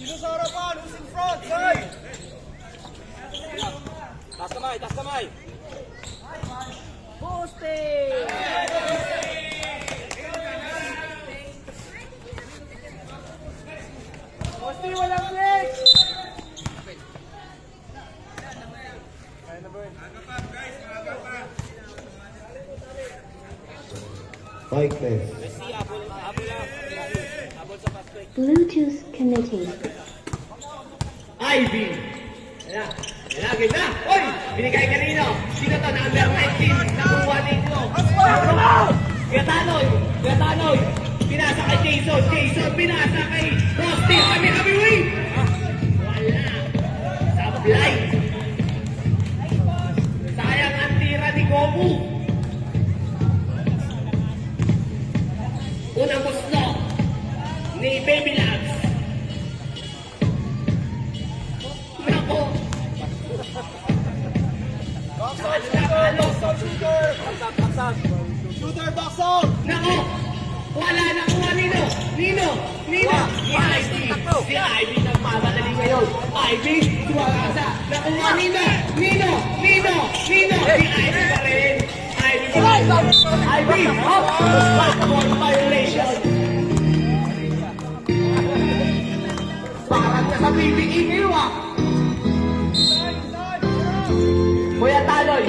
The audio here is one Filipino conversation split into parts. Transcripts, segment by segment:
Sino sa harapan? Who's in front? Side! Taas kamay, taas kamay! Poste! Poste, walang flex! Fight test. Messi, habol sa prospect. Bluetooth connected. Ivy! Yan. Lagi na! Uy! Binigay kanino? Sino to? Number 19. Nakuha dito. Gatanoy! Gatanoy! Pinasa kay Jason. Jason pinasa kay Poste. Kami win! Wala. Sablay. Sayang ang tira ni Goku. Unang gusto ni Baby Labs. Nako! Box out, shooter! Box out, shooter! Box out! Shooter, box out! Nako! Wala na kuha Nino! Nino! Si Ivy! Si Ivy nagmamadali ngayon! Ivy! Suwagasa! Nakuha Nino! Si Ivy pa rin! Ivy! Up! Passport violation! Parang nasa BBE ah! Kuya Taloy!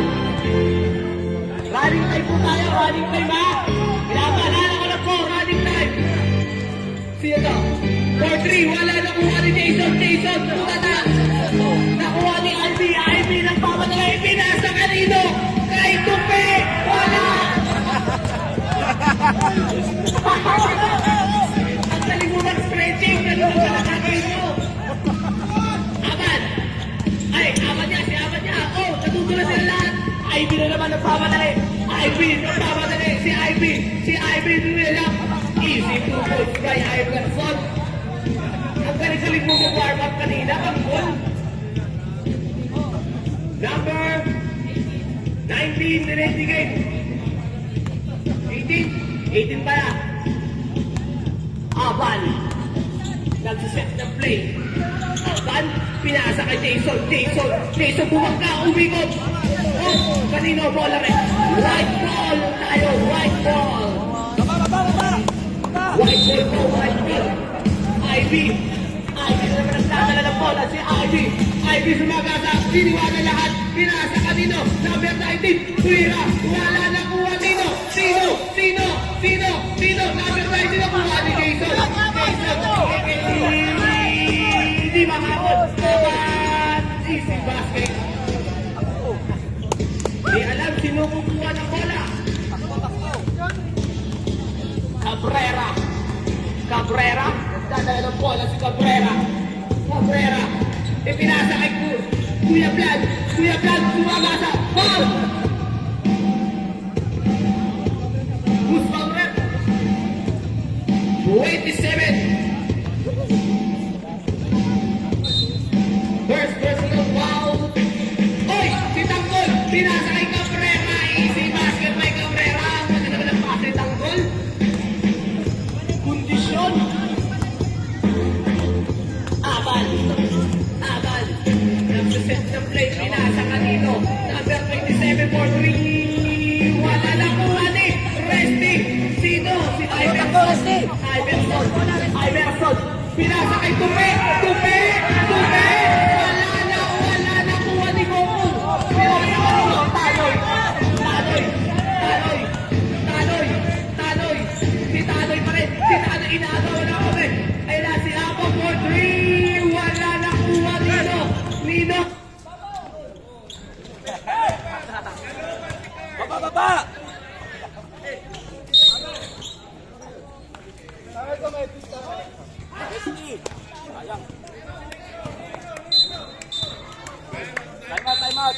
Running time po tayo! Running time ha! Pinapaalala ko na po! Running time! Sino to? 4-3! Wala nakuha ni Jason! Jason! Puta na! Nakuha ni Ivy! Ivy nagpapadala! Pinasa kanino? Kay Tupi! Wala! Ang galing mo mag-stretching! Ganun ka na kakain mo! Aman! Ay! Aman niya! Si Aman niya! Oh! Natutula sila lahat! Ivy na naman nagpapadali! Ivy nagpapadali! Si Ivy nila! Easy to goals kay Iverson! Ang galing-galing mo mag-warm up kanina! Ang goal! Number 19 niretigay! 18 pala! Aban! Nagsiset ng play! Aban! Pinasa kay Jason! Jason bumangka! Umikot! Oh! Kanino bola rin? White ball tayo! White ball! White ball po! White ball! Ivy na naman nagdadala ng bola si Ivy! Ivy sumagasa! Siniwanan lahat! Pinasa kanino? Number 19! Tuwira! Wala na kuha nino! Sino? Number 19 na kuha ni Jason! Hindi makakot! Aban! Easy basket! Di alam sino kukuha ng bola! Cabrera! Nagdadala ng bola si Cabrera! Ipinasa kay Kuya Vlad! Sumagasa! Ball! Guzman Rep! 27! First personal foul! Oy! Si Tanggol! Pinasa kay Cabrera! Easy basket by Cabrera! Ano naman ang pasa ni Tanggol? Kondisyon! Aban! Nagsiset ng play, pinasa kanino? Number 27 for 3! Wala na kuha ni Resty! Sino? Si Iverson! Pinasa kay Tupi! Wala na kuha ni Goku! Taloy! Si Taloy pa rin! Inaagaw na ako rin! Ay na si Apo for 3! Wala na kuha Nino! Baba! Messi! Sayang! Time out!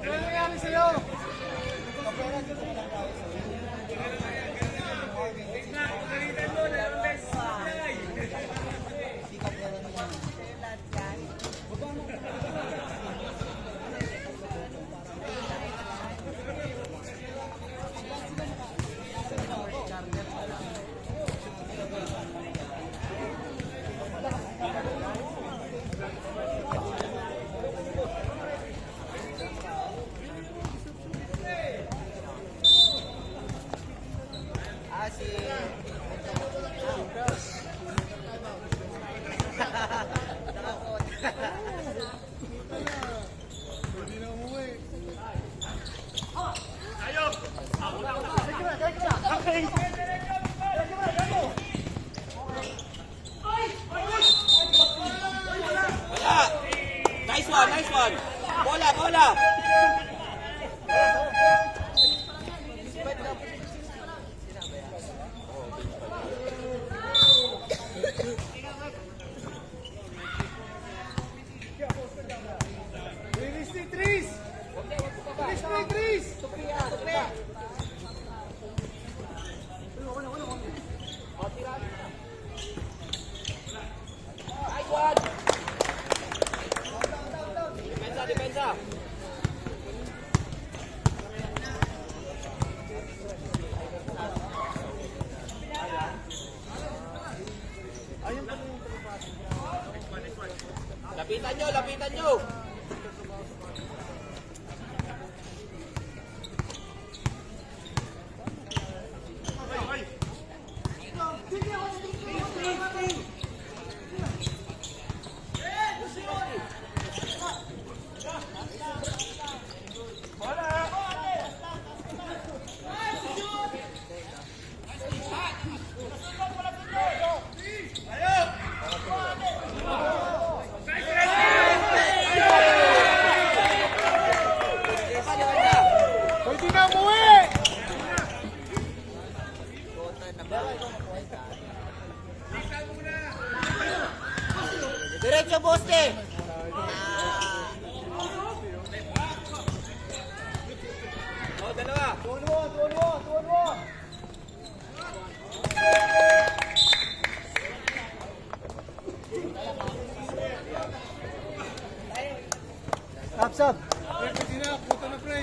Ano nangyari sa'yo? one. Bola, bola. Release ni Tris. Release ni Tris. Depensa, depensa. Lapitan nyo, lapitan nyo. Pwede na umuwi. Diretso, poste. Oh, dalawa. 2-on-1. Sab. Pwede na, puta na pre.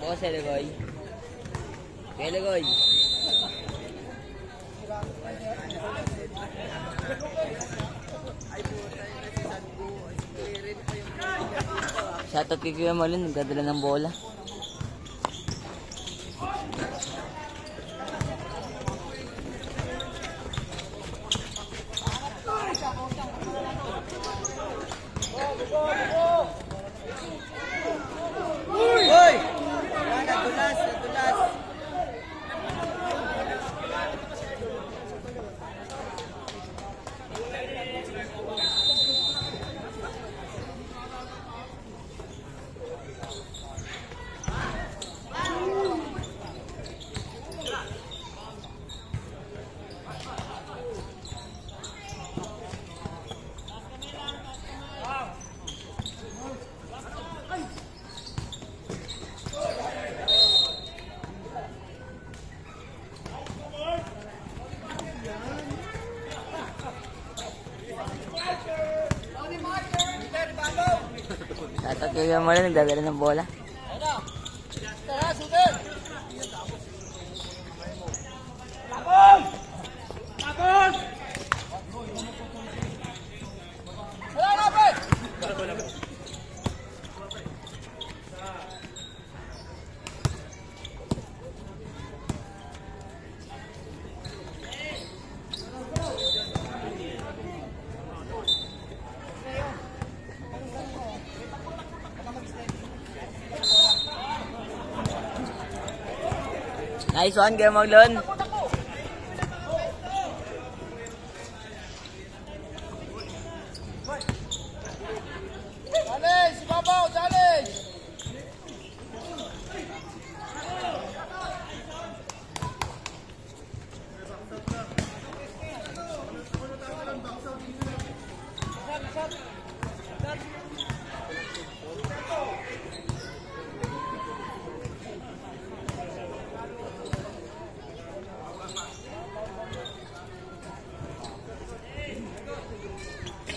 Oo, si Legoy. Kaya Legoy. Shoutout kay Kuya Marlon, nagdadala ng bola. Uy! Nadulas, nadulas. Shoutout kay Kuya Marlon, nagdadala ng bola. Tara, sugar. Wala na, pre. Nice one, Kuya Marlon. Challenge, babaw, challenge.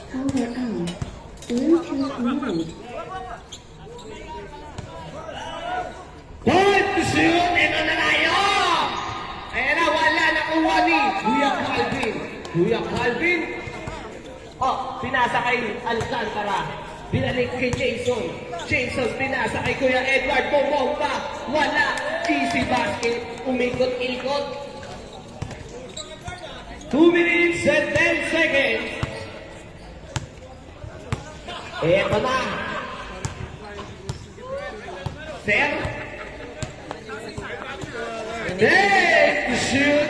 Power on. Bluetooth mode. Point to shoot! Ito na tayo! Ayan na, wala nakuha ni Kuya Calvin. Kuya Calvin. Oh, pinasa kay Alcantara. Binalik kay Jason. Jason pinasa kay Kuya Edward. Bumomba. Wala. Easy basket. Umikot-ikot. 2 minutes and 10 seconds. Eto na. Sir. Take the shoot.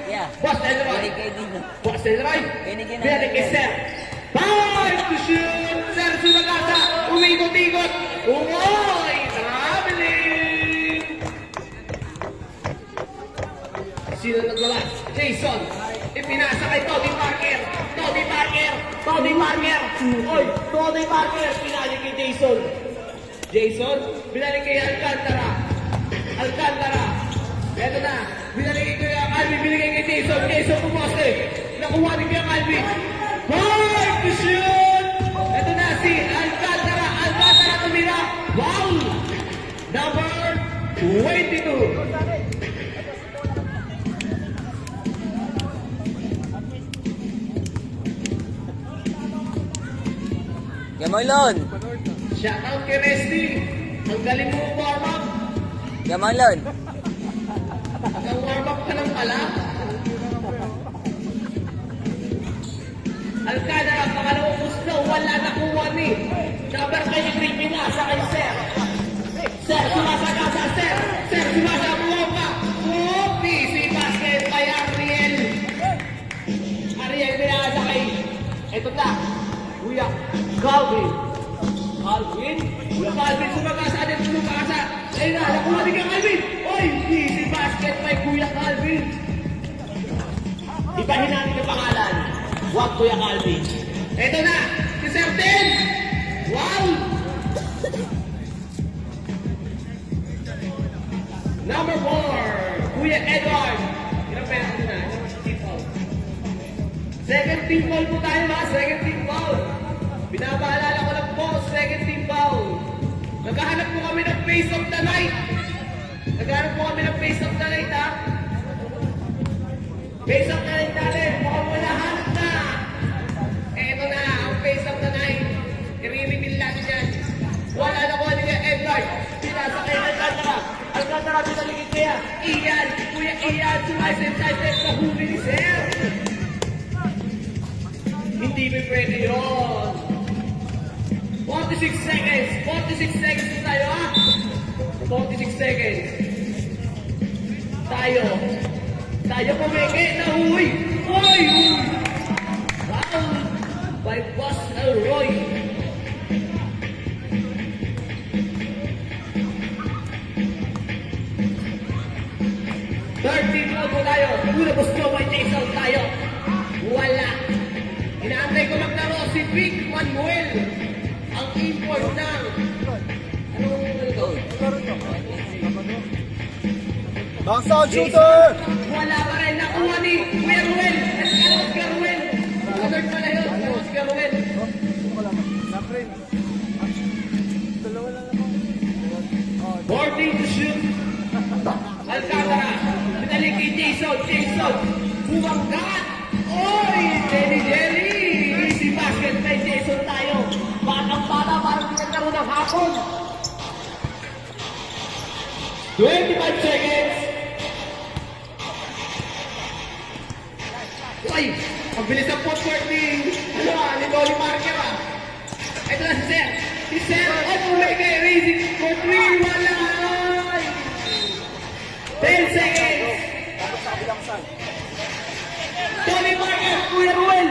Yeah. Boss and Kinig right. kayo dito. Boss and right. Binigyan na Binalik kay Sir. Take the shoot. Sir Sumagasa. Umikot-ikot. Umoy. Traveling. Sino naglalas? Jason. Ipinasa kay Tony Parker. Tony Parker. Tony Parker. Oy, Tony Parker. Pinalik kay Jason. Jason. Binalik kay Alcantara. Alcantara. Eto na. Binalik kay Alvin. Binigay kay Jason. Jason pumoste. Nakuha ni kay Alvin. Right to shoot. Eto na si Alcantara. Alcantara tumira. Wow. Number 22. Gamalon! Shoutout kay Resty. Ang galing mo warm up. Gamalon! Nag-warm up ka lang pala. Alcantara, pangalawang gusto. Wala nakuha ni. Number 23, pinasa kay Sir. Sir, sumasagasa, Sir. Sir, sumasabuha pa. Oh, easy basket by Ariel. Ariel, pinasa kay. Ito na. Kuya, Calvin. Calvin? Kuya Calvin, sumagasa din, sumagasa. Ayun na, nakuha din kay Calvin. Oy, easy basket by Kuya Calvin. Ibahin natin yung pangalan. Huwag Kuya Calvin. Ito na, si Sir Ten. Wow! Number 4, Kuya Edward. Ilang pera ko na? Ilang team foul? Second team foul po tayo ha, second team foul. Pinapaalala ko lang po, second team foul. Naghahanap po kami ng face of the night. Naghahanap po kami ng face of the night ha. Face of the night natin, mukhang wala hanap na. Eto na, ang face of the night. I-reveal natin yan. Wala na ko ni Edward. Pinasa kay Alcantara. Alcantara, pinaligid kaya. Iyan, Kuya Iyan, sumasip-sasip sa huli ni Sir. Hindi ba pwede yun? 46 seconds. 46 seconds na tayo, ha? 46 seconds. Tayo pumeke na huy. Huy! Wow! By Boss Elroy. Third team na po tayo. Una gusto may Jason tayo. Wala. Inaantay ko maglaro si Vic Manuel. Ang import ng... Anong ito? Bounce out shooter! Wala pa rin. Nakuha ni Kuya Ruel. Oscar Ruel. Third pala yun. Oscar Ruel. Dalawa lang naman. 14 to shoot. Alcantara. Pinalik kay Jason. Jason. Bumanggat. Oy! Jerry. Easy basket kay Jason tayo. Batang-bata parang pinagkaroon ng hapon. 25 seconds. Ay! Ang bilis ang footwork ni Tony Parker ah. Ito na si Sir. Si Sir. Ay! Pumigay. Raising for 3. Wala. 10 seconds. Tony Parker. Kuya Ruel.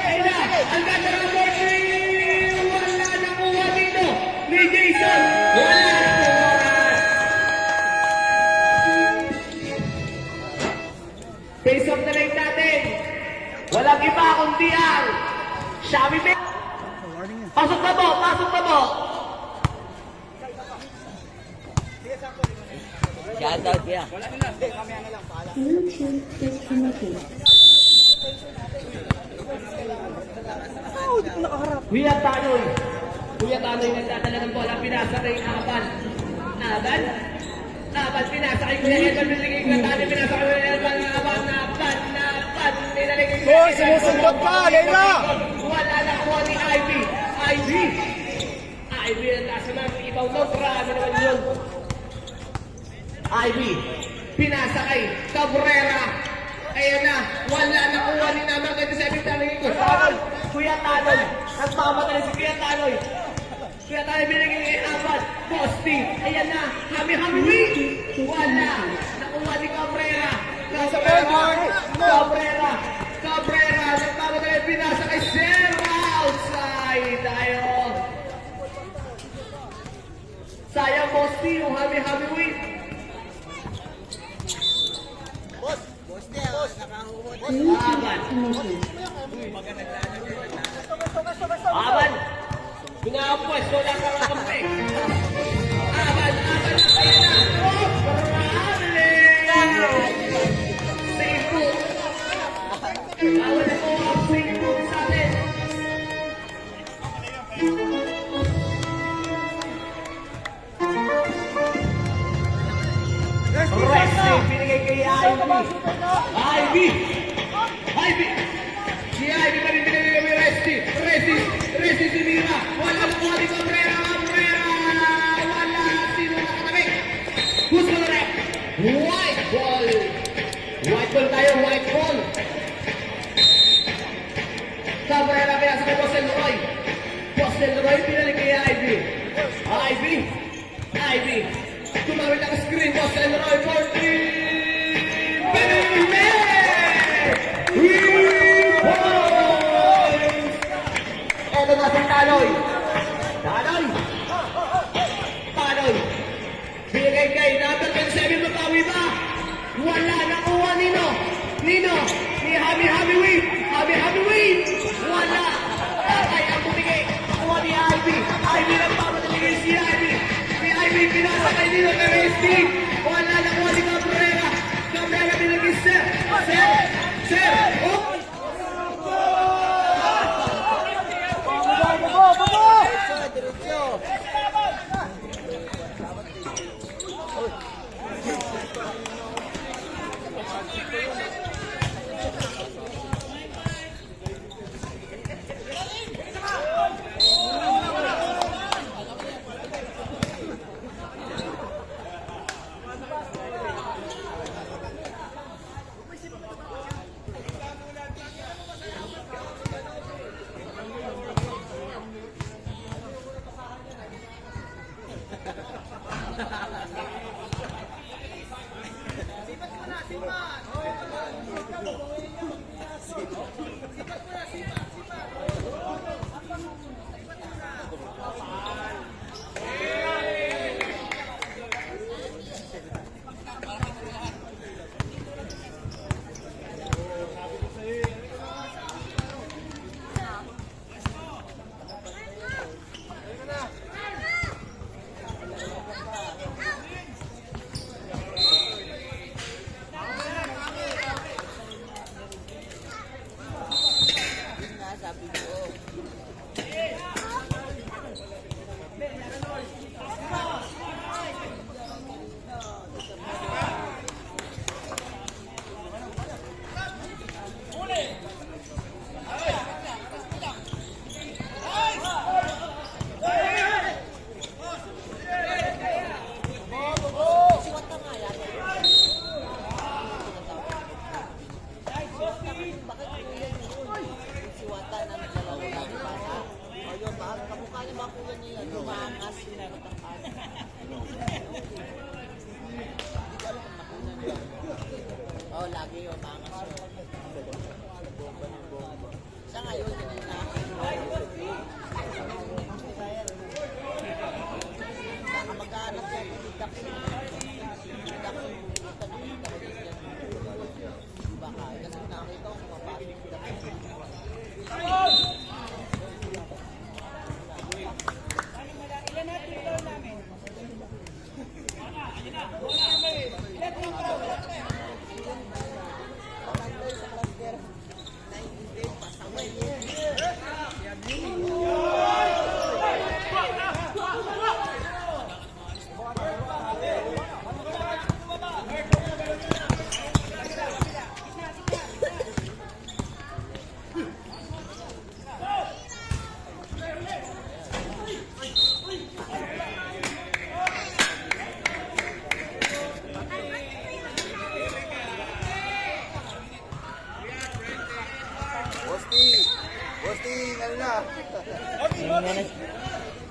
Ayun na. Alcantara for 3. Wala nakuha dito. Ni Jason. Wala nakuha. Face of the night natin. Walang iba kundi ang Shabby Bay. Pasok na po, pasok na po. Shoutout kaya. Blue team disconnected. Kuya Tanoy. Kuya Tanoy nagdadala ng bola. Pinasa kay Aban. Aban? Aban, pinasa kay Kuya Edward. Binigay Kuya Tanoy. Pinasa kay Kuya Edward. Aban, Aban. Binigay kay Kuya Boy, sumusunod pa! Layla! Wala na kuha ni Ivy. Ivy. Ivy ang nasa man, ikaw no, grabe naman yun. Ivy, pinasa kay Cabrera. Ayan na, wala na kuha ni naman kasi sabi tanongin ko. Kuya Tanoy, nagmamadali si Kuya Tanoy. Kuya Tanoy binigay kay Abad, Posti. Ayan na, hami-hami, wala. Nakuha ni Cabrera. Cabrera, nagmamadali, pinasa kay Serra. Outside tayo. Sayang Posti, yung hami-hami win. Aban! Pinaka-pwesto lang ka nga kampi. Aban! Ayan na! Oh! Marami! Safe po! Awan na po ang safe po sa atin. Resti, binigay kay Ivy. Si Ivy pa rin binigay kay Resti si Mira. Wala na kuha ni Cabrera. Wala. Sino nakatabi? Who's gonna rep? White ball tayo, white ball. Cabrera pinasa kay Boston Roy pinalik kay Ivy. Tumawid ang screen, Boston Roy, 14! Eto na si Tanoy. Binigay kay number 27, matawi ba? Wala, nakuha Nino. Ni Hami Win. Wala. Tatay ang bumigay. Nakuha ni Ivy. Ivy lang papataligay si Ivy. Si Ivy pinasa kay Nino kay Resti. Wala, nakuha ni Cabrera. Cabrera binigay Sir. Oh! Oh, lagi yun, mangas yun. Siya ngayon, ganun na. Baka mag-aanap yan, idak yun. Baka, kasi nakita ko kumapasok.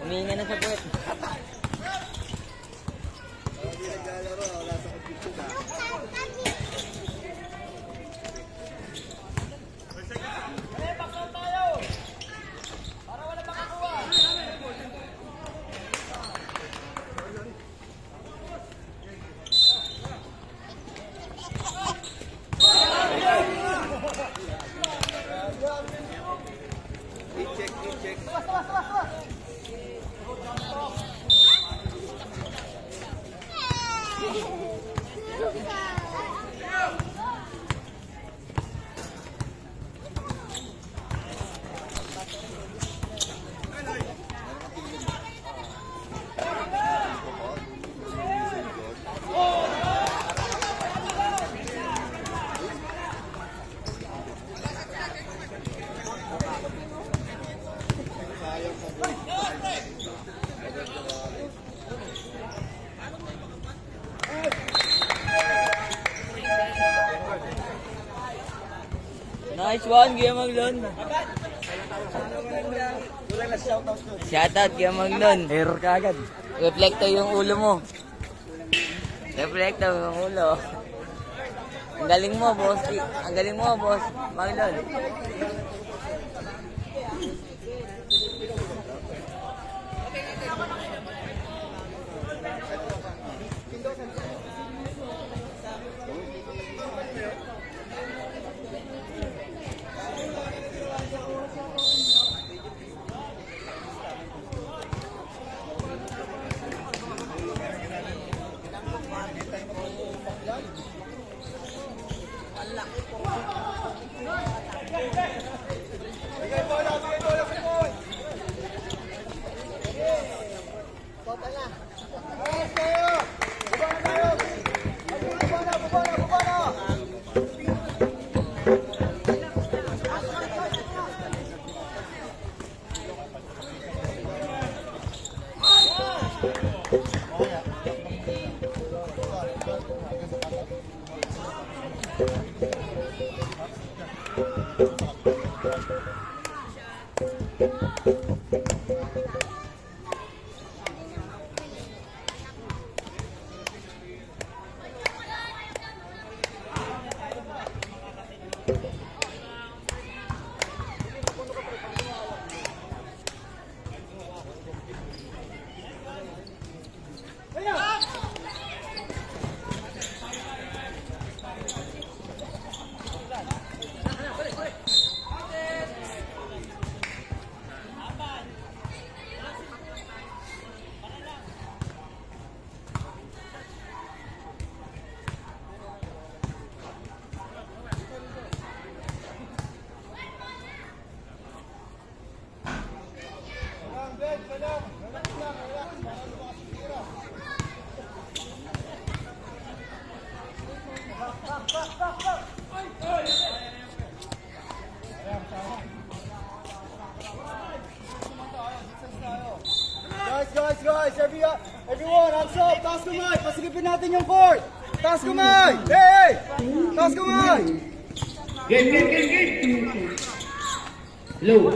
Huminga na sa puwet. Nice one, Kuya Maglon. Shoutout, Kuya Maglon. Error ka agad. Reflecto yung ulo mo. Reflecto yung ulo. Ang galing mo, boss. Ang galing mo, boss. Maglon. Guys, everyone, hands up, taas kamay, pasigipin natin yung court. Taas kamay, hey, taas kamay. Game. Hello.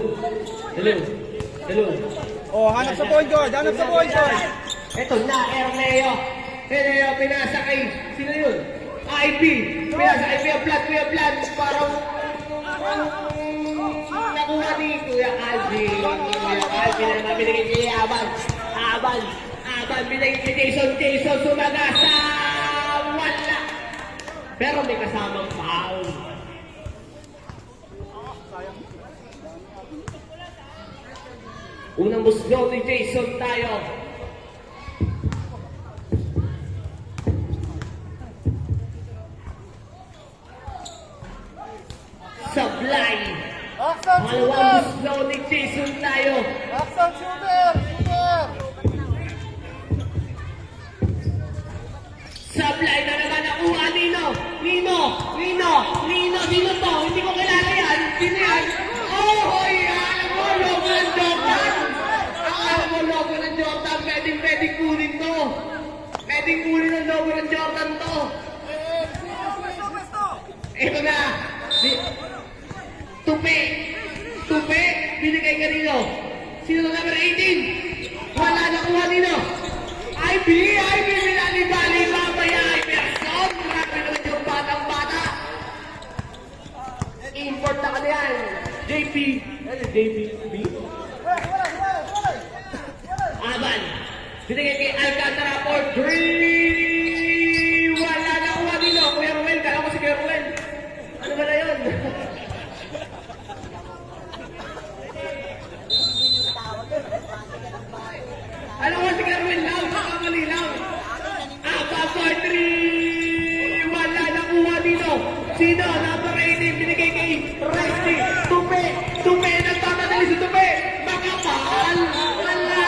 Oh, hanap sa point guard, Ito na, Erneo, pinasa kay, sino yun? IB, pinasa kay Kuya Vlad, parang nakuha ni Kuya Calvin na binigay kay Aban, binigay kay Jason, sumaga sa wala. Pero may kasamang foul. Unang musgaw ni Jason tayo. Sablay. Malawang musgaw ni Jason tayo. Action, shooter. Sablay na naman nakuha, Nino to, hindi ko kilala yan. Sino yan? Alam mo, logo ng Jordan. Pwedeng kunin to. Pwedeng kunin ang logo ng Jordan to. Ito na. Tupi, binigay kanino? Sino na number 18? JB. Aban. Binigay kay Alcantara for 3. Wala na kuha dito. Kuya Ruel, kala ko si Kuya Ruel. Ano ba na yun? Ano ko si Kuya Ruel? Lang, makamali lang. Aba for 3. Wala na kuha dito. Sino? Number 18. Binigay kay Resty. Tupe. Nagpapadali si Tupe. Makapal. Wala.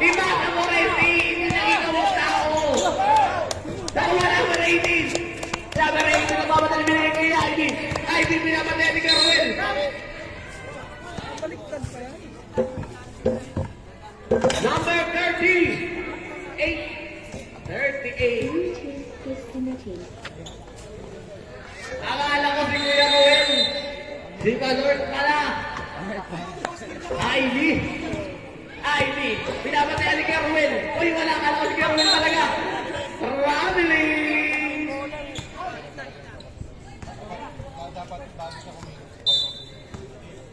Iba ka mo, Resty. Hindi na ikaw ang tao. Nakuha number 18. Number 18. Nagpapadali binigay kay Ivy. Ivy pinapadali ni Caruel. Number 38. 38. Bluetooth disconnected. Akala ko si Kuya Ruel. Si Kalord pala. Ivy. Pinapatayan ni Kuya Ruel. Uy, wala ka ako si Kuya Ruel talaga. Traveling.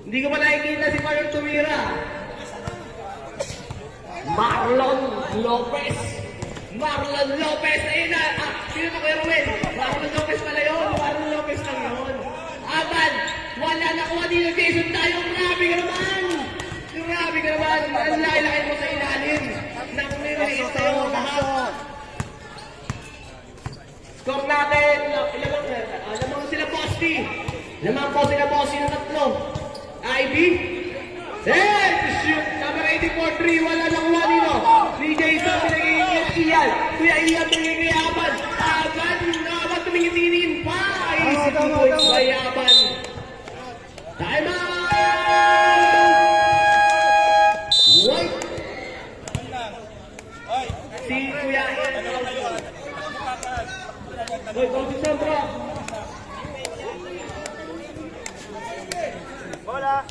Hindi ko pa nakikita si Marlon tumira. Marlon Lopez. Ayun na. Sino na Kuya Ruel? Marlon Lopez pala yun. Marlon Lopez lang yun. Aban. Wala na kuha dito, Jason tayo. Grabe ka naman. Ang laki-laki mo sa ilalim. Nakulinis tayo lahat. Score natin. Lamang sila Bosti. Lamang po sila Bosti ng tatlo. Ivy. Shoot! Number 84-3, wala na kuha dito. Si Jason, pinagiging Ian. Kuya Ian, pinagiging Aban. Aban, tumingin-tingin pa. Isip mo, Kuya Aban. Time out! White. Si Kuya Ian. Uy, Bausi Sandra. Bola.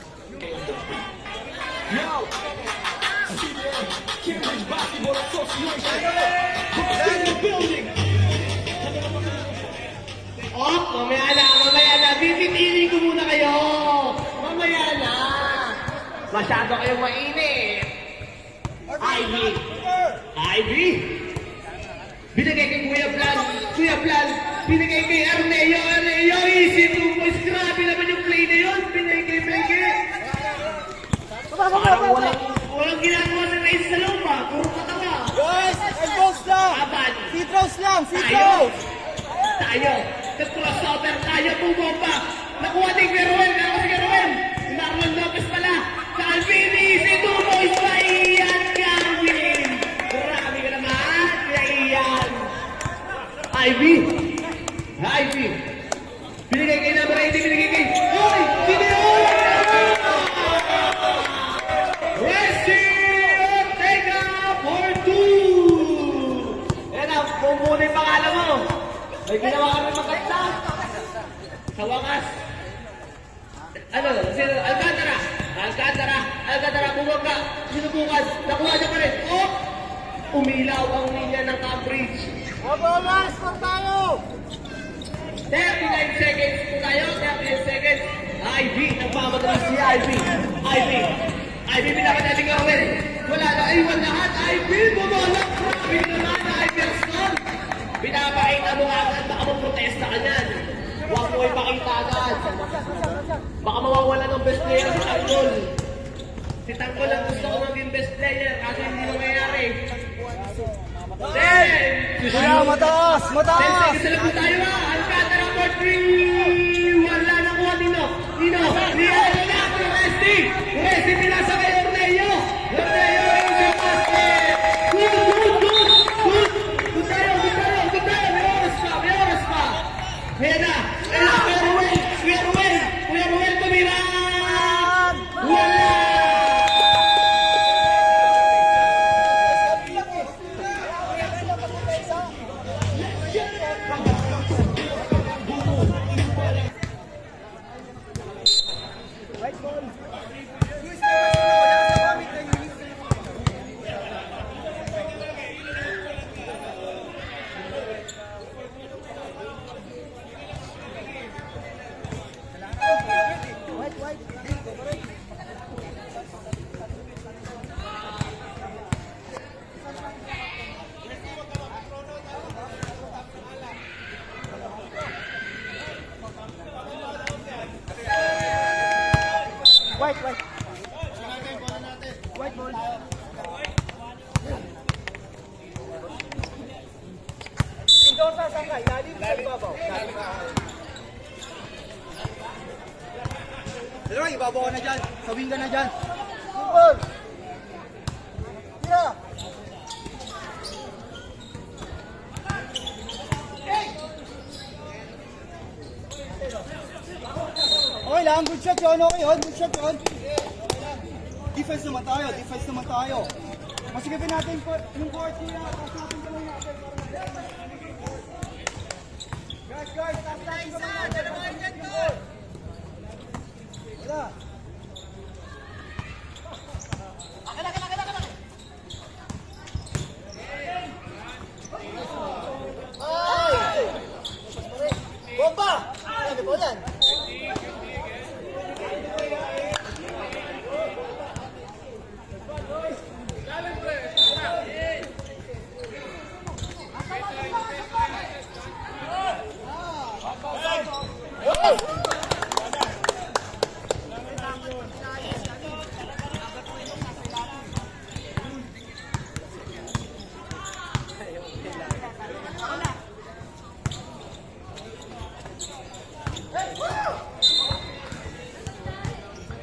Mamaya na. Bibitinin ko muna kayo. Mamaya na. Masyado kayong mainit. Ivy. Binigay kay Kuya Plan. Binigay kay Arneo. Easy 2 points. Grabe naman yung play na yun. Binigay. Parang walang ginagawa sa race sa loob ba? Puro katawa. Guys, elbows lang. Aban. Free throws lang, free throws. Tayo. Nag-crossover tayo. Bumomba. Nakuha ni Geruel. Si Marlon Lopez pala. Calvin, easy 2 points pa. Ian Calvin. Grabe ka naman. Kaya Ian. Ivy. Binigay kay number 80. Binigay kay... Hoy! Sino yun? Resty Ortega for 2. Yan na, muna yung pangalan mo. May ginawa kami magkanta. Sa wakas. Sino? Alcantara, bumangga. Sinubukan. Nakuha niya pa rin. Umilaw ang linya ng Cambridge. Omas, kung tayo. 39 seconds po tayo. 39 seconds. Ivy, nagpamadali si Ivy, pinapadating ka rin. Wala na, iwan lahat. Ivy, bumulak. Grabe naman, Ivy Aston. Pinapakita mo agad, baka mag-protesta ka niyan. Huwag mo ipakita agad. Baka mawawala ng best player si Tanggol. Si Tanggol ang gusto ko maging best player kasi hindi nangyayari. 10! Wala, mataas. 10 seconds na lang po tayo ha. Alcantara for 3. Wala na kuha Nino. Ano na? Resty pinasa kay Orneo. Yung si basket. Good. Good tayo. May oras pa. Ayan na. Kuya Ruel, tumira. Wala. White. White ball. Mendoza, saan ka? Ilalim sa ibabaw. Dalawa, ibabaw ka na dyan. Sawing ka na dyan. Super! Tira! Okay lang, good shot yun, okay yun, good shot yun. Defense naman tayo. Masigapin natin yung court nila. Tapos natin gawin natin. Guys, tapos natin gawin natin. Wala. Ay! Bomba! Ano po yan?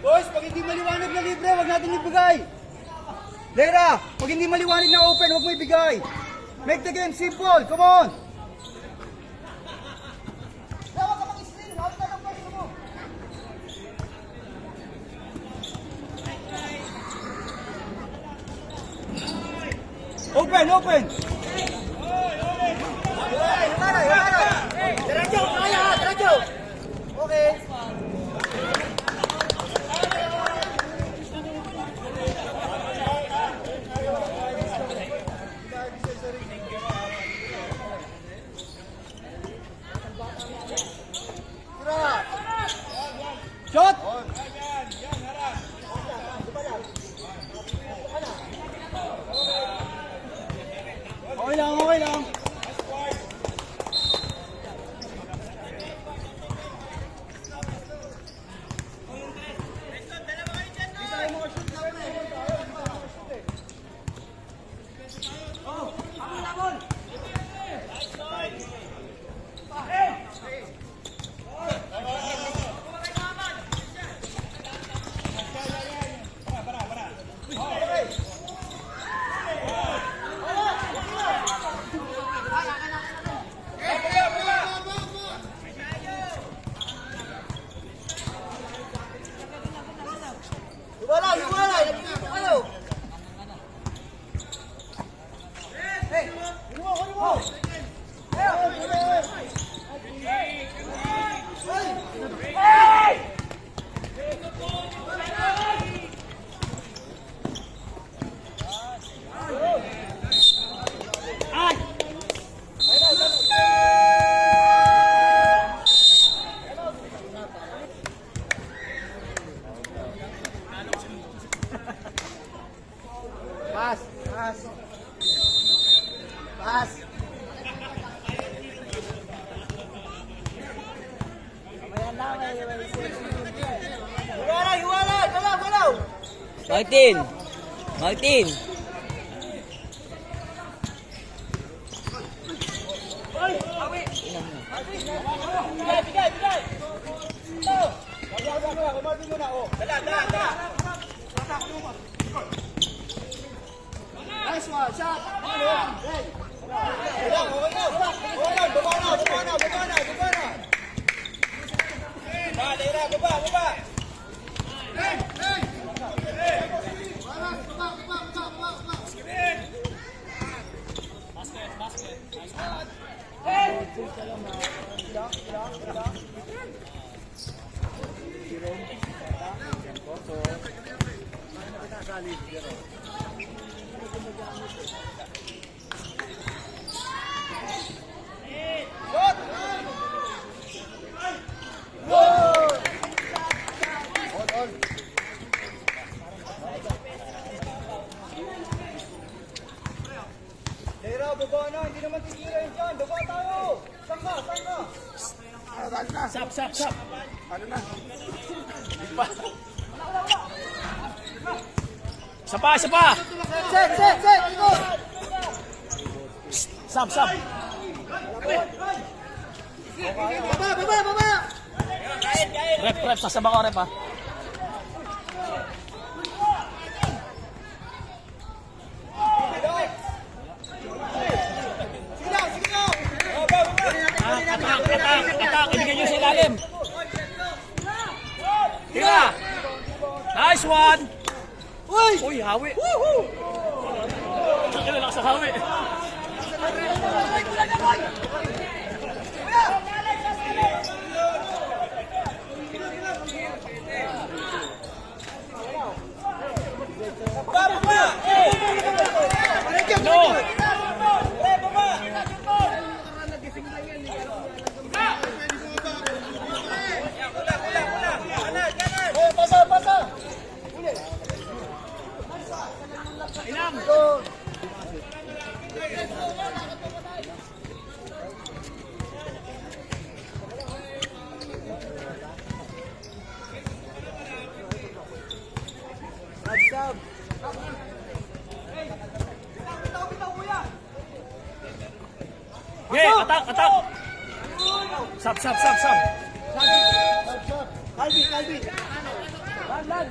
Boys, pag hindi maliwanag na libre, huwag natin ibigay. Lera, pag hindi maliwanag na open, huwag mo ibigay. Make the game simple, come on. Dawa ka mag-screen, huwag ka ng pwesto mo. Open. Diretso, kaya, diretso. Okay. Shot! Okay lang. Pass. Galaw. Martin. Nice one, shot. Baba. Lera, baba na, hindi naman titira yun dyan. Baba tayo. Saan ka? Sap. Ano na? Isa pa, isa pa. Set, go! Sab. Baba! Rep, sasaba ko, rep, ha. Sige na! Atak, ibigay nyo sa ilalim. Tira. Nice one. Uy, hawi. Kailan lang sa hawi. No. Pasa! Sab. Okay, atak. Sab. Calvin. Lan.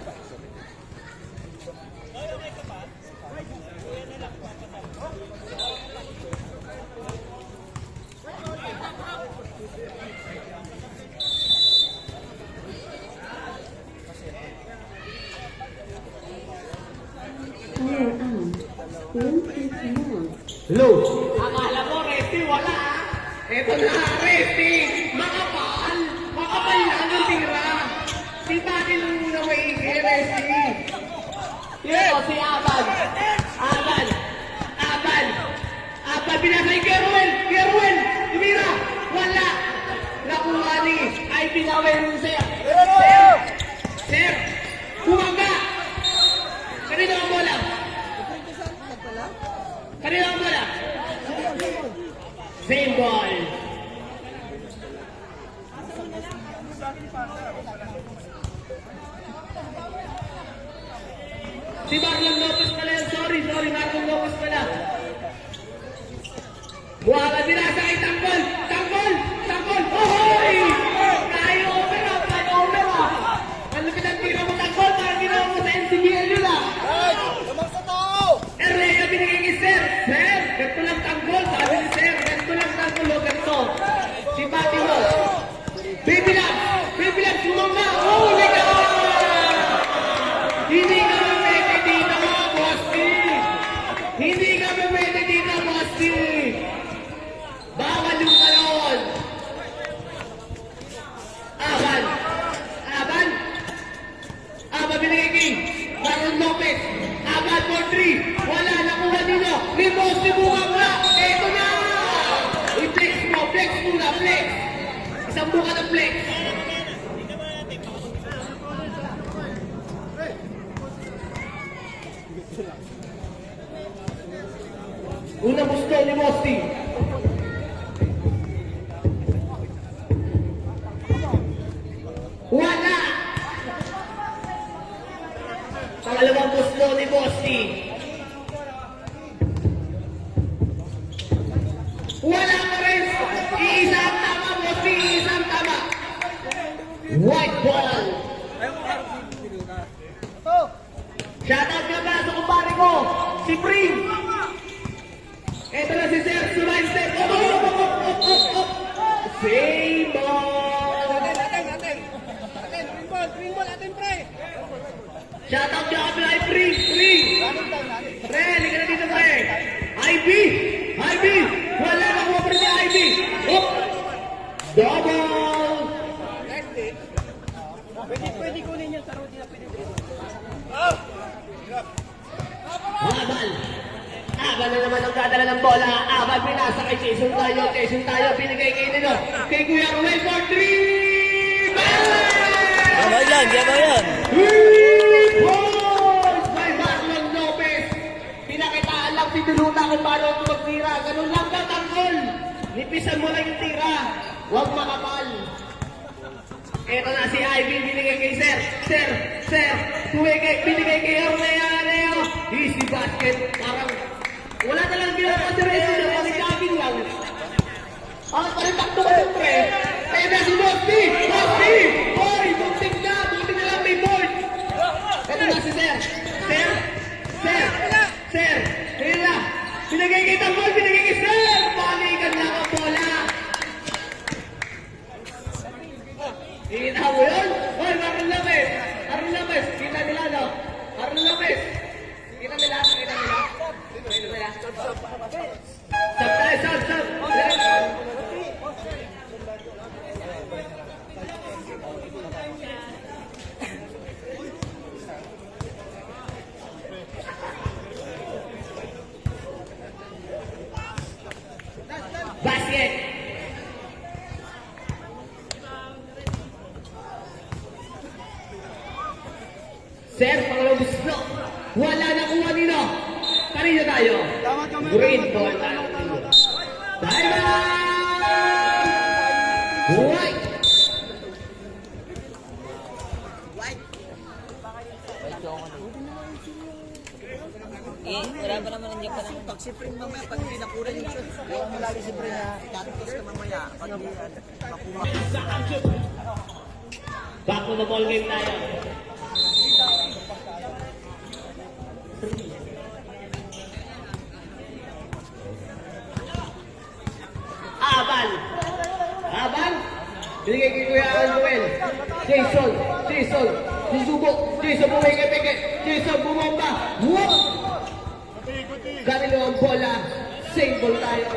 Power on. Room personnel. Low. Akala mo, Resti, wala. Ito na, Resti. Makapal lang ang tira. Di ba nung nawaigi, Resti? Ito, si Aban. Binasay, Gerwin. Tumira. Wala. Nakuha ni. Ay, pinawin mo siya. Sir. Kumangga. Kanina ang bola. Same ball. Si Marlon Lopez pala yun. Sorry, Marlon Lopez pala. Buha ka binasa kay Tanggol. Ohoy! Tayo opera. Malapit ang tira mo, Tanggol. Parang ginawa mo sa NCBL yun ah. Lamang sa tao! Erlea binigay kay Sir. Sir, ganito lang Tanggol. Sabi ni Sir, ganito lang Tanggol. Ganito. Si Pati mo. Baby lang, sumang na. Oh, my God! Hindi ka pwede dito, mga bossy. Bawal yung talon. Aban binigay kay Marlon Lopez. Aban for 3. Wala, nakuha nila. Limos, bukang na. Eto na. I-flex muna, flex. Isang buka ng flex. Unang gusto ni Mosti. Wala! Pangalawang gusto ni Mosti. Wala pa rin! Iisang tama, Mosti! Iisang tama! White ball! Shoutout nga ba sa kumpare ko, si Pring! Ito na si Sir, sumayin step. Same ball! Green ball, atin pre! Shoutout nga kami kay Pring! Pre, liga na dito pre! IB! Wala na kuha pa rin si IB! Double! Pwede kunin yung taro, di na pwede. Aban na naman ang dadala ng bola. Aban pinasa kay Jason tayo. Pinigay kay Nino. Kay Kuya Ruel for 3! Gabay yan. 3 points by Marlon Lopez. Pinakitaan lang, pinulutan kung paano ito magtira. Ganun lang ka, Tanggol. Nipisan mo lang yung tira. Huwag makapal. Eto na si Ivy, binigay kay Sir. Binigay kay Ornea. easy basket. Parang wala na lang ginawa si Rezo na kasi jogging lang. Parang takto ka yung pre. Kaya na si Bosty! Bosty! Boy! Bunting na! Bunting na lang may board! Ito na si Sir. Sir! Sir! Sir! Kaya na! Pinagay kita boy! Pinagay kita Sir! Balikan lang ang bola! Kita mo yun? Hoy, Marlon Lopez! Marlon Lopez! Kita nila, no? Marlon Lopez! Kita nila? Kita nila? Kita nila? Stop tayo! Stop! Stop! Basket! Sir, pangalawang gusto. Wala na kuha nino. Kanina tayo. Tama kami. Green ball tayo. Time out! White! Wala pa naman nandiyan pa lang. Pag si Pring mamaya, pag hindi nakuha yung shot, kaya mo lagi si Pring na itatos ka mamaya. Pag hindi makuha. Back to the ball game tayo. Aban! Aban! Binigay kay Kuya Noel. Jason! Jason! Susubo! Jason bumike-pike! Jason bumomba! Whoop! Kanilo ang bola. Same ball tayo.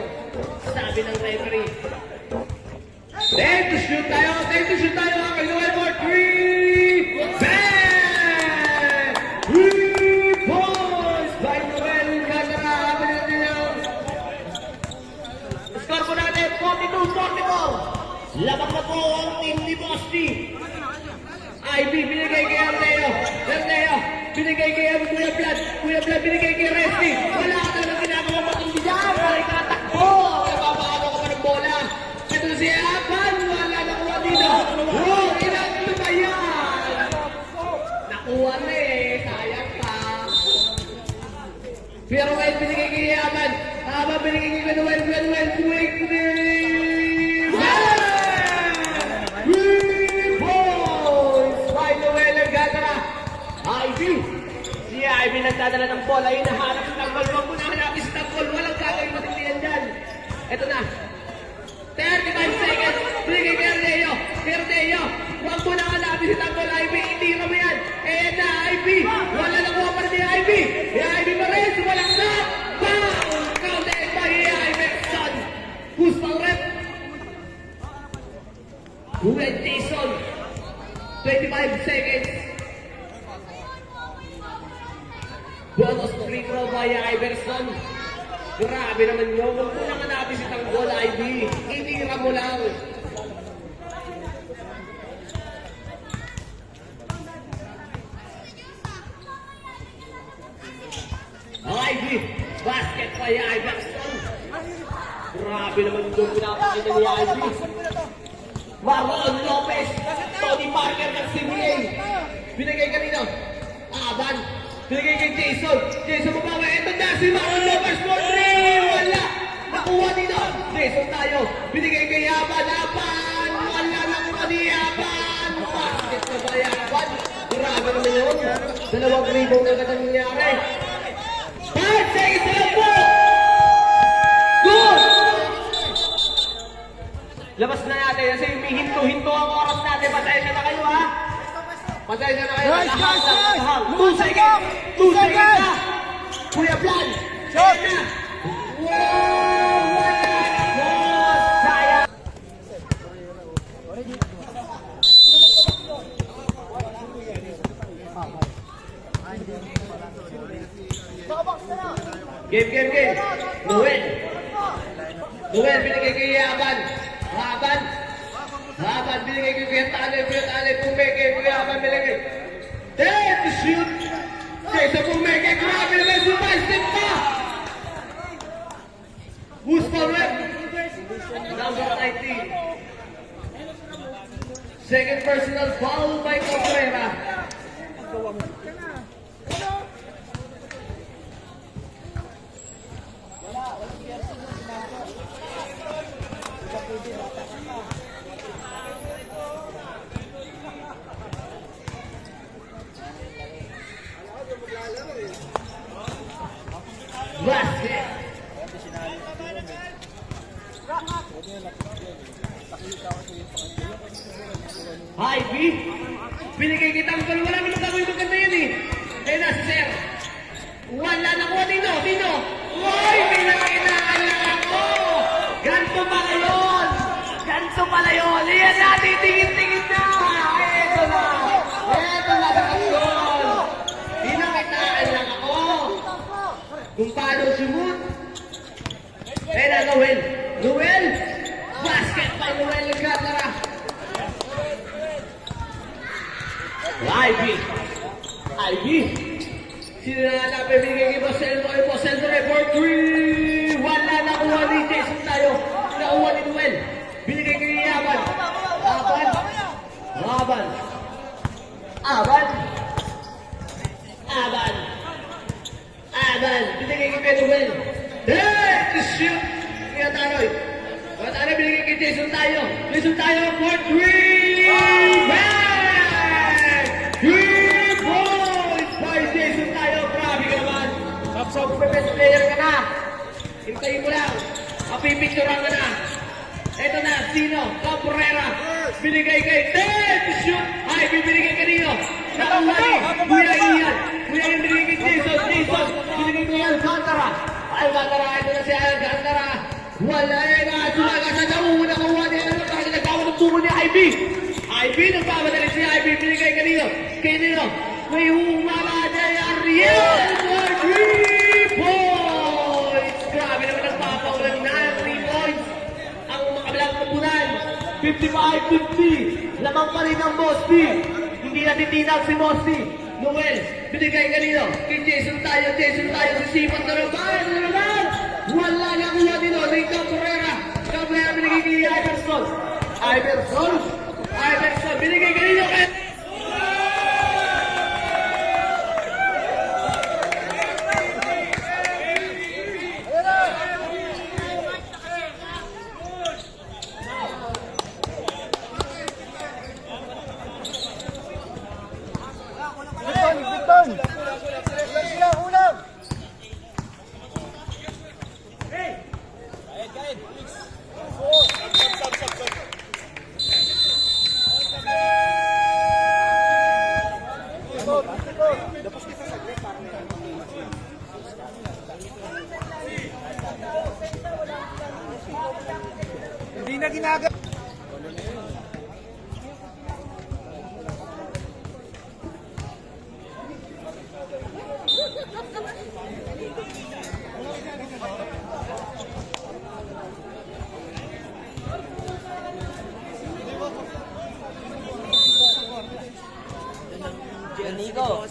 Sabi ng referee. Time to shoot tayo! Time to shoot tayo! Kay Noel for 3! Bang! 3 points by Noel Gagara. Habang natin yung score po natin 42-44. Labang na po ang team ni Bosty. IB binigay kay Ardeo. Ardeo binigay kay Kuya Vlad. Kuya Vlad binigay kay Resty. Wala ka talagang ginagawa matindi dyan. Balik ka takbo. Napapaano ka pa ng bola. Ito si Apan. Wala nakuha dito. Oh, ilan ito ba yan? Nakuha na eh. Sayang pa. Pero ngayon binigay kay Apan. Apan binigay kay Noel. Quick. Si Ivy nagdadala ng bola, hinahanap si Tanggol. Huwag mo na hanapin si Tanggol. Walang gagawin matindihan dyan. Ito na. 35 seconds. Binigay kay Ardeo. Huwag mo na hanapin si Tanggol. Ivy, hindi mo yan. Ayan na, Ivy. Wala na kuha pa rin ni Ivy. Ivy pa rin. Walang na. Foul! Counted by Iverson. Who's pang rep? Ruben Jason. 25 seconds. Bonus free throw via Iverson. Grabe naman yun. Huwag mo lang hanapin si Tanggol, Ivy. Inira mo lang. Ivy. Basket via Iverson. Grabe naman yung pinapakita ni Ivy. Marlon Lopez. Tony Parker ng CBA. Binigay kanino? Aban. Binigay kay Jason. Jason mabawa. Ito na si Marlon Lopez for 3. Wala. Nakuha dito. Jason tayo. Binigay kay Aban. Aban. Wala nakuha ni Aban. Basket na ba yung Aban? Grabe naman yun. Dalawang rebound na agad ang nangyari. 5 seconds na lang po. Good! Labas na natin kasi may hinto-hinto ang oras natin. Pasensya na kayo ha. Pasensya na kayo. Guys! 2 seconds! 2 seconds na! Kuya Plan! Shot na! Wow! Sayang! Game! Noel! Binigay kay Aban! Aban binigay kay Kuya Tale, Pumeke, Kuya Aban binigay. Then to shoot! Jason Pumeke, grabe naman, super-step pa! Who's for rep? Number 19. Second personal foul by Cabrera. Ivy. Binigay kitang gol. Wala naman gagawin maganda yan eh. Eh, nasa sir. Wala nakuha dito. Dito. Uy, pinakailangan ako. Ganto pala yun. Ganto pala yun. Iyan natin. Tingin-tingin na. Ito na. Ito na sa kasyon. Pinakailangan lang ako. Kung paano sumut. Eh na, Noel. Noel. Basket by Noel Gatara. Ivy. Ivy. Sino na hanapin? Binigay kay Boselto. Ay, Boselto for 3. Wala nakuha ni Jason tayo. Nakuha ni Noel. Binigay kay Aban. Aban. Aban. Aban. Aban. Aban. Binigay kay Noel. There! To shoot. Kaya Tanoy. Kaya Tanoy, binigay kay Jason tayo. Jason tayo for 3. Bang! 3 points by Jason tayo. Grabe ka naman. Kung best player ka na, hintayin mo lang. Mapipicturean ka na. Ito na, sino? Cabrera. Binigay kay Ted to shoot. Ay, binigay kanino? Nakuha ni Kuya Ian. Kuya Ian binigay kay Jason. Jason, binigay kay Alcantara. Alcantara, ito na si Alcantara. Wala na, sulaga sa daw. Nakuha niya na kasi nagbawa ng tumo ni Ivy. Ivy, nagpapadali si Ivy. Binigay kanino? Kanino? May humala na Ariel for 3 points. Grabe naman nagpapaulan na 3 points. Ang makabilang kapunan, 55-50. Lamang pa rin ang Mosby. Hindi natin tinag si Mosby. Noel, binigay kanino? Kay Jason tayo, sisipat na naman. Wala na kuha dito. Ray Cabrera. Cabrera binigay kay Iverson. Iverson, binigay kanino? Kay Victor! Sila, ulam! Hindi na ginagawa. Nico.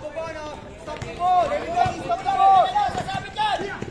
Baba na! Stop the ball! Stop the ball!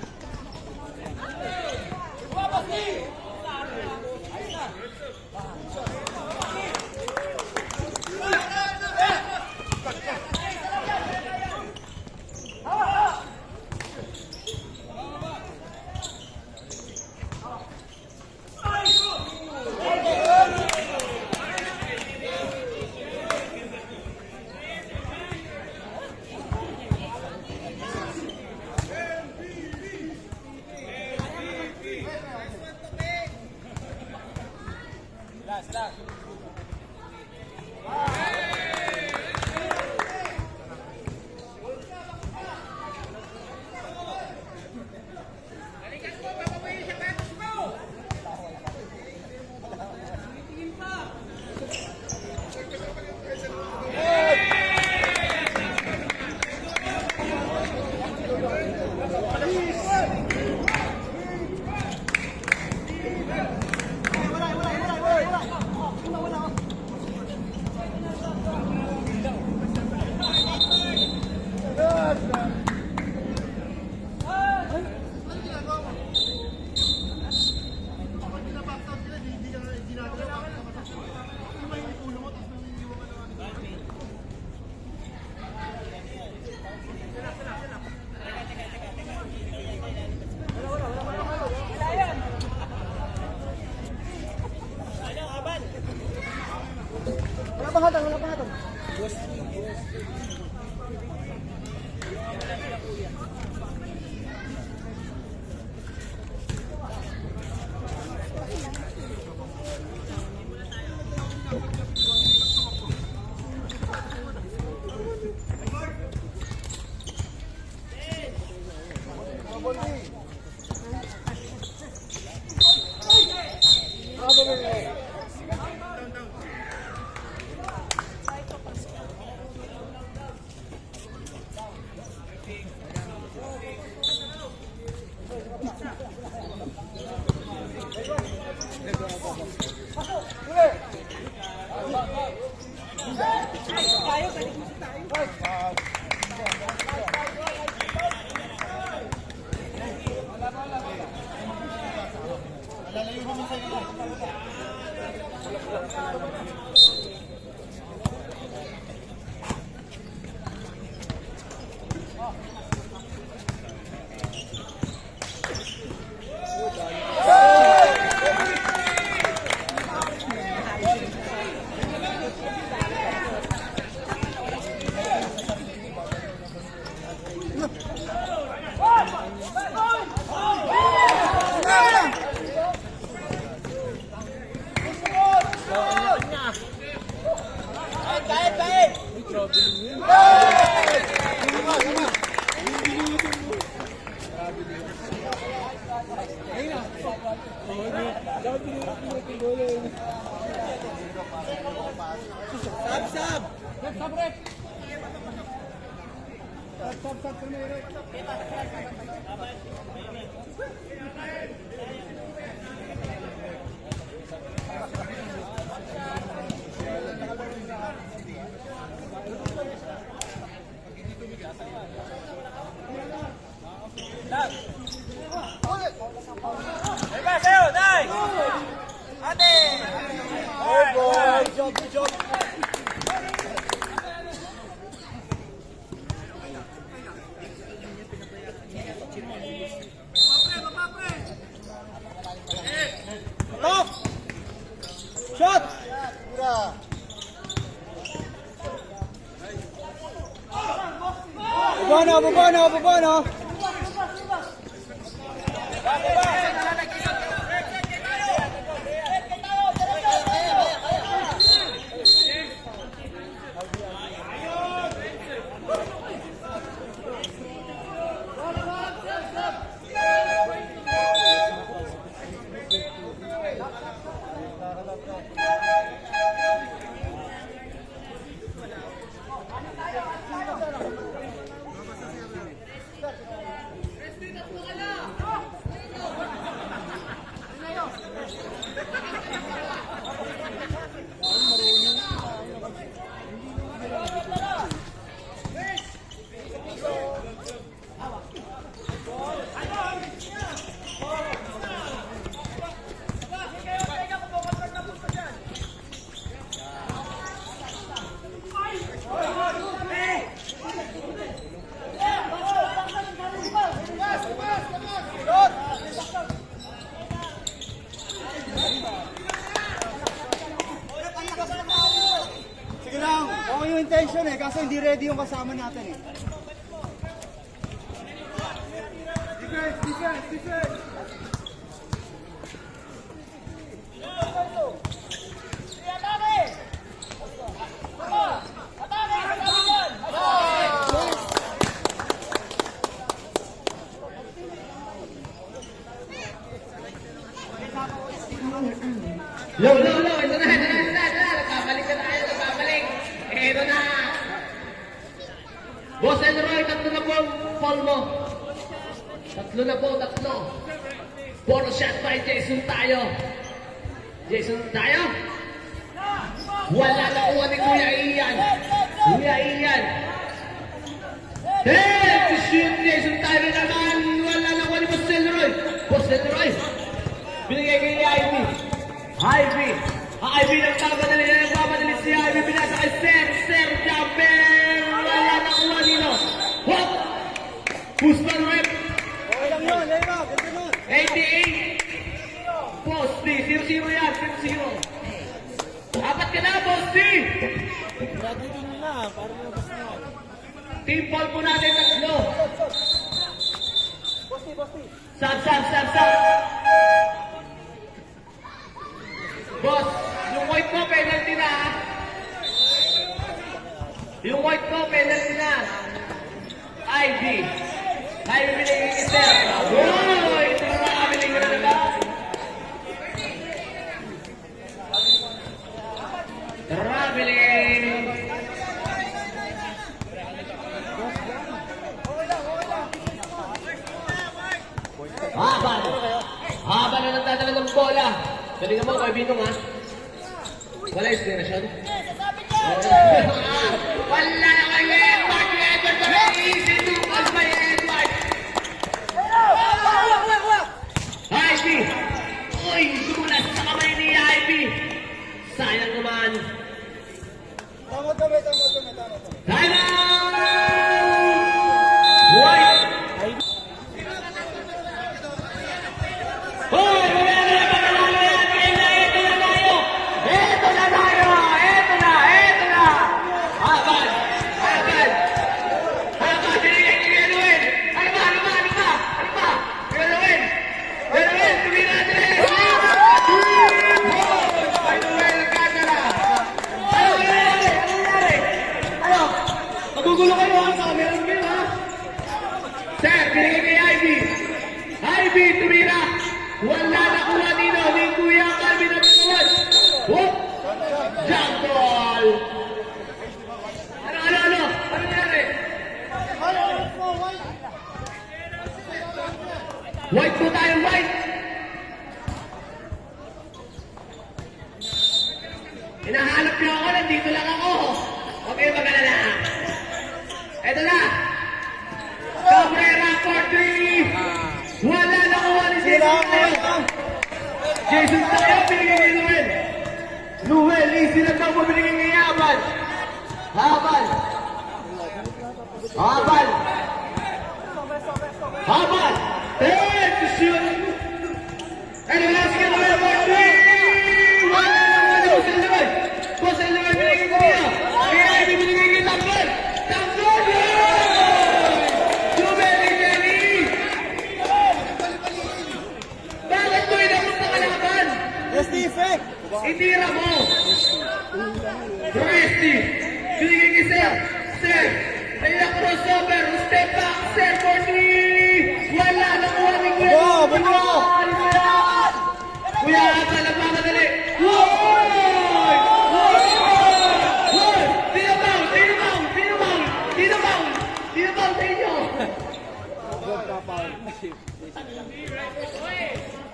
halapan natin. Good job. Stop! Shot! Bubano! Sige lang, okay yung intention eh, kaso hindi ready yung kasama natin eh. Defense! Low, ito na, nagpapalik na tayo, ito na. Boss Elroy, tatlo na po ang fall mo. Tatlo. Puro shot by Jason tayo. Wala na kuha ni Kuya Ian. Hey, shoot Jason tayo naman. Wala na kuha ni Boss Elroy. Binigay kay Ivy. Ivy nagpapadali si Ivy. Binasa kay Sir Jabber. Wala na kuha nino. Hop! Pusman rep. Okay lang yun, Lema, ganda nun. 88. Post D. 0-0 yan. 0-0. Apat ka na, Post D. Team ball po natin, tatlo. Bosti, bosti. Sab. Boss, yung white ko, penalty na. Yung white ko, penalty na. Ivy. Ivy binigay ni Sir. Uy, ito na makabiling na naman. Traveling. Habang na nagdadala ng bola. Galingan mo, kay Binong, ha? Wala inspiration? Wala na kay Edward! Edward pa rin easy to pass by Edward! Ivy! Uy! Sumulat sa kamay ni Ivy! Sayang naman! Tama. Time out! White! Hoy! Magugulo kayo ha, sa meron kayo ha. Sir, binigay kay Ivy. Ivy, tumira. Wala na kuha dito ni Kuya Calvin at Tuwan. Whoop! Jump ball! Ano nangyari? White po tayo, white! Hinahanap niyo ako, nandito lang ako. Huwag kayo mag-alala. Eto na! Cabrera for 3! Wala na kuha ni Jason tayo! Jason tayo, binigay ni Noel! Noel, easy lang daw mo binigay ni Habal! Habal! Hey, to shoot! Eto na, sige Noel for 3! Wala na kuha ni Boss Elmer binigay ko niya! Kaya Ivy binigay ni Tambor! Tambor! Jumeli Jenny! Bakit mo inabot na kalaban? Effect. Itira mo! Rusty! Binigay ni Sir! Sir! Kaya crossover! Step back! Sir for 3! Wala na kuha ni Kuya! Kuya Ata, nagmamadali!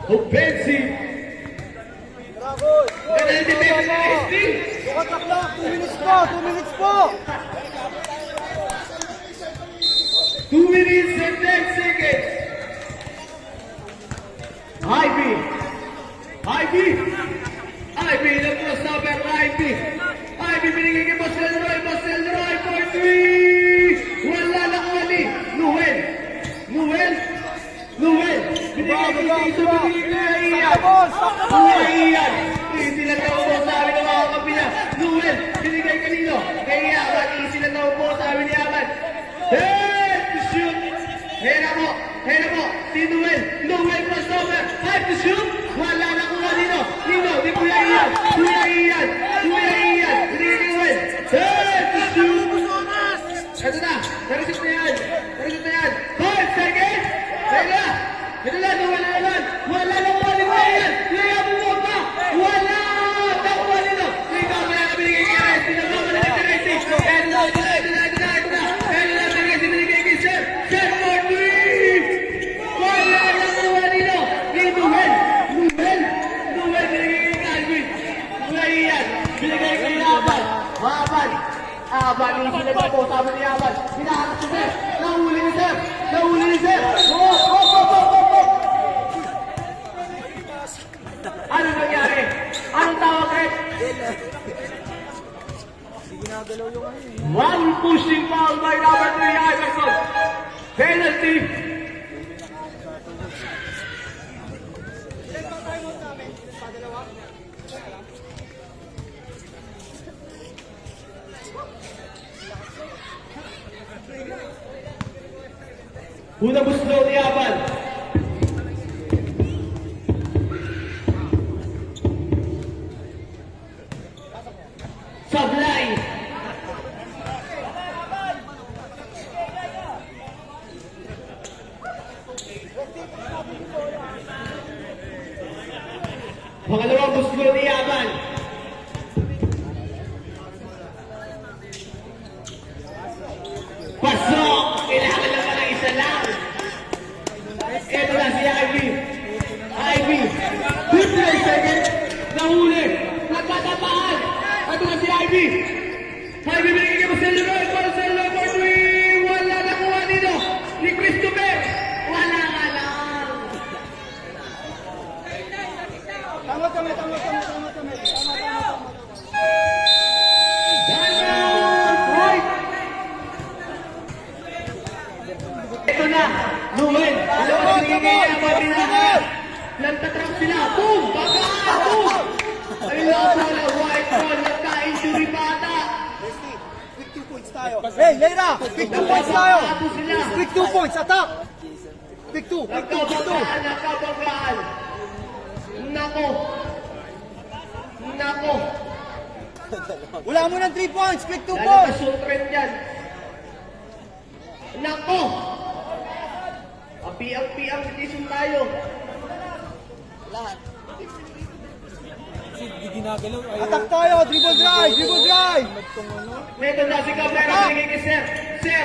Offensive! Bravo. Penalty penalty! Watak lang. 2 minutes po. 2 minutes and 10 seconds! Ivy! Nag-crossover Ivy! Ivy binigay kay Boss Elroy for 3! Wala na kuwali! Noel! Binigay kay Tito, binigay kay Ian! Easy lang daw po, sabi ng mga kapila. Noel, binigay kanino? Kay Ian, easy lang daw po, sabi ni Aman. Hey, to shoot! Hera mo, si Noel crossover, 5 to shoot! Wala na kuha dito! Nino, di Kuya Ian! Binigay kay Noel! Hey, to shoot! Ito na, narisip na yan! 5 seconds! Ito na, wala na kuha ni Kuya Ian! Kuya bumog pa! Wala na kuha dito! Ikaw, wala na binigay kay Resti! Nagkamali na kay Resti! Ito na, binigay kay Sir! Sir for 3! Wala na kuha dito! Ni Noel, binigay kay Calvin! Kuya Ian, binigay kay Aban, easy na po, sabi ni Aban. Hinahanap si Sir! Nahuli ni Sir! Hop! Ano nangyari? Anong tawag, Red? One pushing foul by number 3, Iverson. Penalty. Unang buslo ni Aban. Sablay. Pangalawang buslo ni Aban. Pasok! Kailangan lang pala isa lang. Ito na si Ivy. Ivy. 50 seconds. Nahuli. Nagtatapaan. Ito na si Ivy. Ivy binigay kay Marcelo Roy. Marcelo Roy. Wala nakuha dito. Ni Christopher. Wala nga lang. Tama. Ito na. Luwen. Dalawa na binigay kay Aban. Nagtatrap sila. Boom! Baka! Boom! Ayun lang pala. White ball. Nagka-injury bata. Quick 2 points tayo. Hey, Leira! Quick 2 points tayo! Quick 2 points, attack! Quick 2, quick 2, quick 2. Nakabagaan. Nako. Nako. Wala mo ng 3 points, quick 2 points! Nagkasultret yan. Nako. Api-ang petition tayo. Attack tayo, dribble drive! Neto na si Cabrera binigay kay Sir.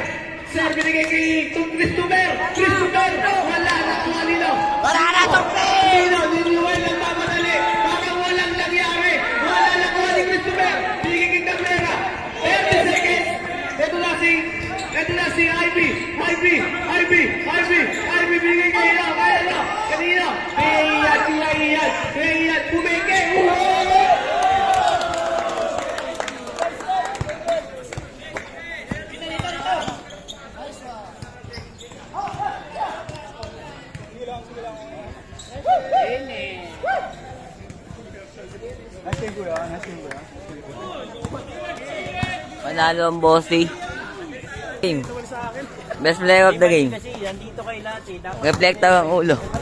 Sir binigay kay Christopher. Wala na kung alino. Wala na to, Niluway lang mamadali. Parang walang nangyari. Wala na kung ni Christopher. Binigay kay Cabrera. 30 seconds. Ito na si Ivy binigay kay Kanina. Iyan. Bumeke. Nasing ko yan. Manalo ang bossy. Game. Best player of the game. Kasi yan dito kay lahat eh. Dapat Reflector ang ulo.